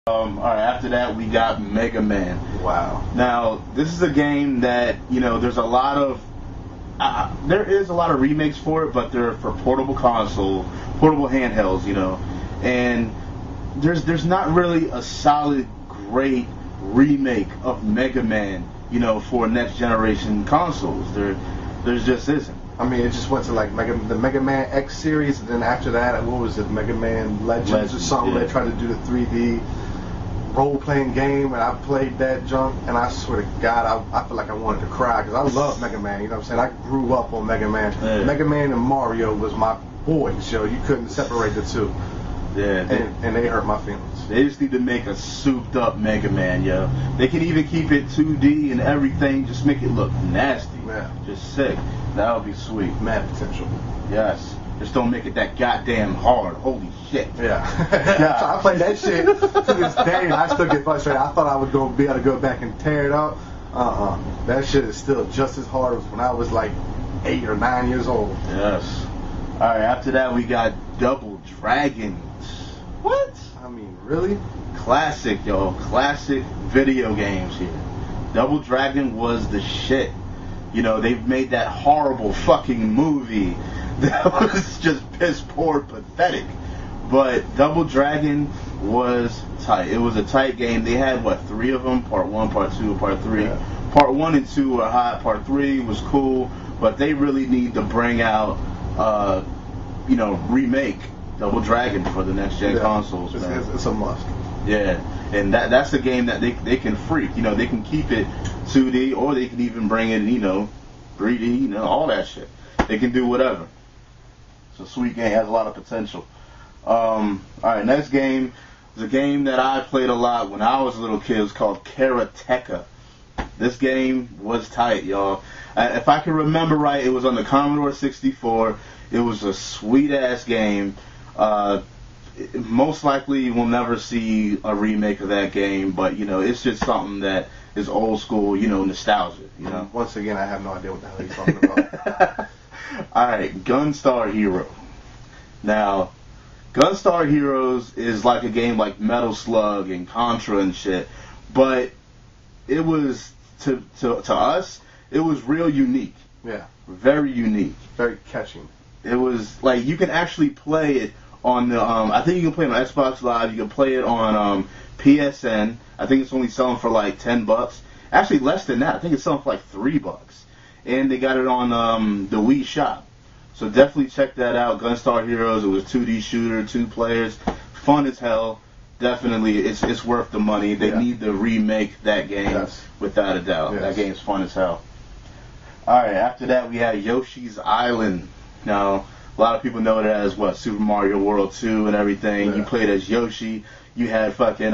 Alright, after that we got Mega Man. Wow. Now, this is a game that, there's a lot of there is a lot of remakes for it, but they're for portable console, portable handhelds, and there's not really a solid, great remake of Mega Man, for next generation consoles. There's just isn't. I mean, it just went to like the Mega Man X series, and then after that, what was it, Mega Man Legends or something? Yeah. They tried to do the 3D role-playing game, and I played that junk, and I swear to God, I feel like I wanted to cry, because I love Mega Man, you know what I'm saying? I grew up on Mega Man. Yeah. Mega Man and Mario was my boys, yo. You couldn't separate the two. Yeah. And they hurt my feelings. They just need to make a souped-up Mega Man, yo. They can even keep it 2D and everything, just make it look nasty. Yeah. Just sick. That would be sweet. Mad potential. Yes. Just don't make it that goddamn hard. Holy shit. Yeah. I played that shit to this day, and I still get frustrated. I thought I was going to be able to go back and tear it up. That shit is still just as hard as when I was like 8 or 9 years old. Yes. Alright, after that we got Double Dragons. What? I mean, really? Classic, yo. Classic video games here. Double Dragon was the shit. They've made that horrible fucking movie that was just piss poor, pathetic. But Double Dragon was tight. It was a tight game. They had, 3 of them? Part 1, Part 2, Part 3. Yeah. Part 1 and 2 were hot. Part 3 was cool. But they really need to bring out, remake Double Dragon for the next gen consoles, man. It's a must. Yeah, and that's a game that they can freak. They can keep it 2D, or they can even bring it, 3D, all that shit. They can do whatever. It's a sweet game, has a lot of potential. Alright, next game is a game that I played a lot when I was a little kid. It was called Karateka. This game was tight, y'all. If I can remember right, it was on the Commodore 64. It was a sweet-ass game. Most likely we'll never see a remake of that game, but it's just something that is old school, nostalgia, Once again, I have no idea what the hell you're talking about. Alright, Gunstar Hero. Now, Gunstar Heroes is like a game like Metal Slug and Contra and shit, but it was, to us, it was real unique. Yeah. Very unique. Very catching. It was, like, you can actually play it on the, I think you can play it on Xbox Live, you can play it on PSN. I think it's only selling for like $10. Actually, less than that. I think it's selling for like $3. And they got it on the Wii Shop. So definitely check that out. Gunstar Heroes. It was 2D shooter, 2 players, fun as hell. Definitely, it's worth the money. They need to remake that game, without a doubt. Yes. That game's fun as hell. All right, after that we had Yoshi's Island. Now, a lot of people know it as Super Mario World 2 and everything. Yeah. You played as Yoshi. You had fucking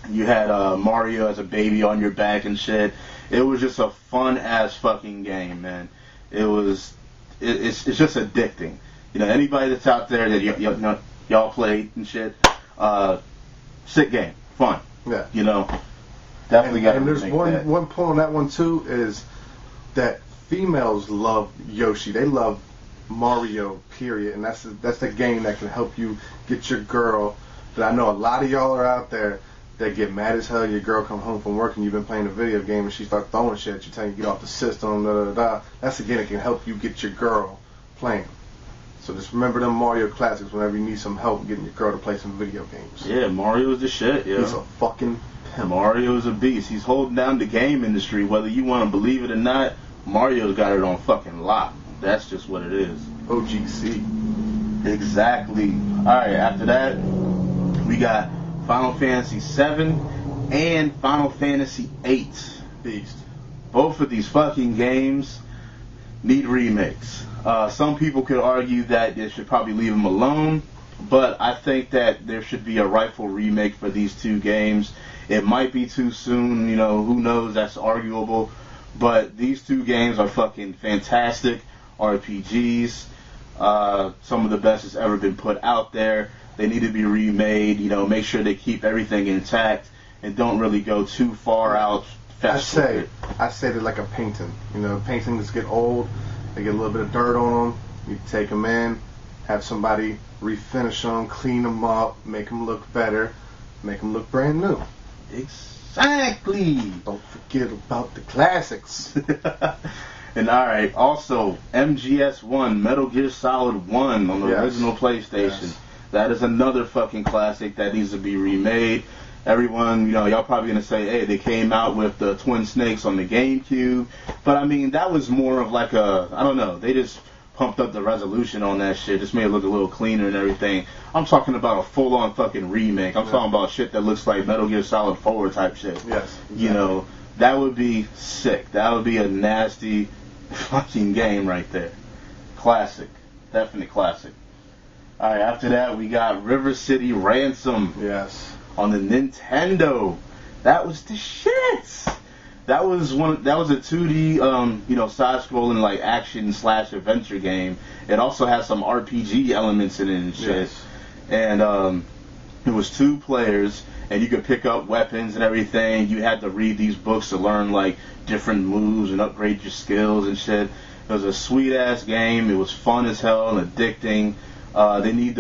Mario as a baby on your back and shit. It was just a fun ass fucking game, man. It's just addicting. Anybody that's out there that y'all played and shit, sick game, fun. Yeah. Definitely got to. And there's one point on that one too, is that females love Yoshi. They love Mario, period, and that's the game that can help you get your girl. But I know a lot of y'all are out there that get mad as hell. Your girl come home from work and you've been playing a video game and she start throwing shit at you, telling you to get off the system. Da, da, da. That's a game that can help you get your girl playing. So just remember them Mario classics whenever you need some help getting your girl to play some video games. Yeah, Mario's the shit. Yeah, he's a fucking pimp. Mario's a beast. He's holding down the game industry, whether you want to believe it or not. Mario's got it on fucking lock. That's just what it is. OGC. Exactly. Alright, after that, we got Final Fantasy VII and Final Fantasy VIII. Beast. Both of these fucking games need remakes. Some people could argue that they should probably leave them alone, but I think that there should be a rightful remake for these 2 games. It might be too soon, who knows, that's arguable. But these 2 games are fucking fantastic RPGs. Some of the best that's ever been put out there. They need to be remade, make sure they keep everything intact and don't really go too far out. I say they're like a painting. Paintings get old, they get a little bit of dirt on them. You take them in, have somebody refinish them, clean them up, make them look better. Make them look brand new. Exactly. Don't forget about the classics. And alright, also MGS1, Metal Gear Solid 1 on the original PlayStation. Yes. That is another fucking classic that needs to be remade. Everyone, y'all probably gonna say, hey, they came out with the Twin Snakes on the GameCube. But I mean, that was more of like I don't know, they just pumped up the resolution on that shit, just made it look a little cleaner and everything. I'm talking about a full-on fucking remake. I'm talking about shit that looks like Metal Gear Solid 4 type shit. Yes. Exactly. That would be sick. That would be a nasty fucking game right there. Classic. Definite classic. Alright, after that we got River City Ransom. Yes. On the Nintendo. That was the shit. That was a 2D side-scrolling like action/adventure game. It also has some RPG elements in it and shit. Yes. And it was 2 players, and you could pick up weapons and everything. You had to read these books to learn like different moves and upgrade your skills and shit. It was a sweet ass game. It was fun as hell and addicting. They need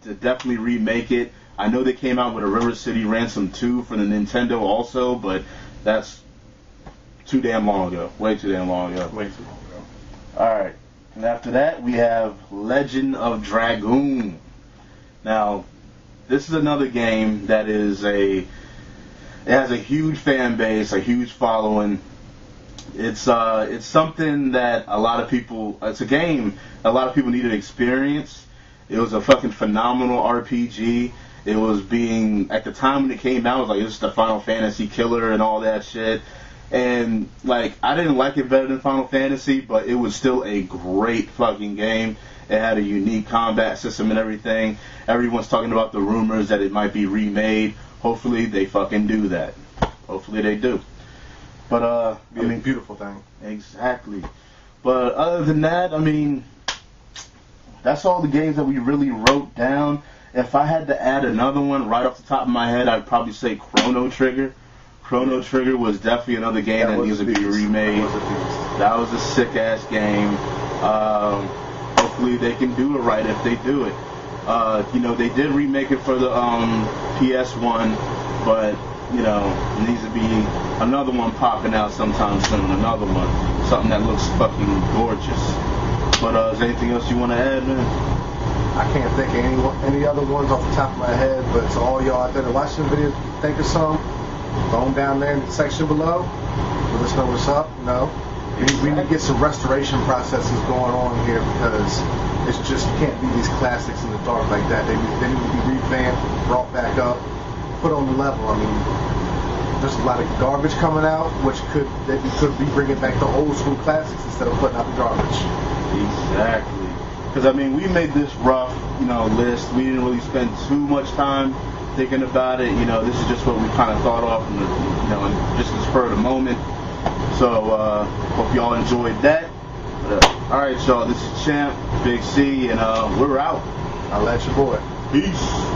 to definitely remake it. I know they came out with a River City Ransom 2 for the Nintendo also, but that's too damn long ago. Way too damn long ago. Way too long ago. Alright. And after that, we have Legend of Dragoon. Now, this is another game that it has a huge fan base, a huge following. It's something that it's a game a lot of people need to experience. It was a fucking phenomenal RPG. It was at the time when it came out, it was like, this is the Final Fantasy killer and all that shit. And, like, I didn't like it better than Final Fantasy, but it was still a great fucking game. It had a unique combat system and everything. Everyone's talking about the rumors that it might be remade. Hopefully they fucking do that. Hopefully they do. But, a beautiful thing. Exactly. But other than that, I mean, that's all the games that we really wrote down. If I had to add another one right off the top of my head, I'd probably say Chrono Trigger. Chrono Trigger was definitely another game that needs to be remade. That was a sick ass game. Hopefully they can do it right if they do it. They did remake it for the PS1, but it needs to be another one popping out sometime soon. Another one, something that looks fucking gorgeous. But is there anything else you want to add, man? I can't think of any other ones off the top of my head, but to all y'all out there that watch the video, think of some. Throw them down there in the section below. Let us know what's up. We need to get some restoration processes going on here, because it's just, you can't be these classics in the dark like that. They need to be revamped, brought back up, put on the level. I mean, there's a lot of garbage coming out, that you could be bringing back the old school classics instead of putting out the garbage. Exactly. Because, I mean, we made this rough, list. We didn't really spend too much time thinking about it. This is just what we kind of thought of, and just the spur of the moment. So, hope y'all enjoyed that. But, all right, y'all, this is Champ, Big C, and we're out. I'll let your boy. Peace.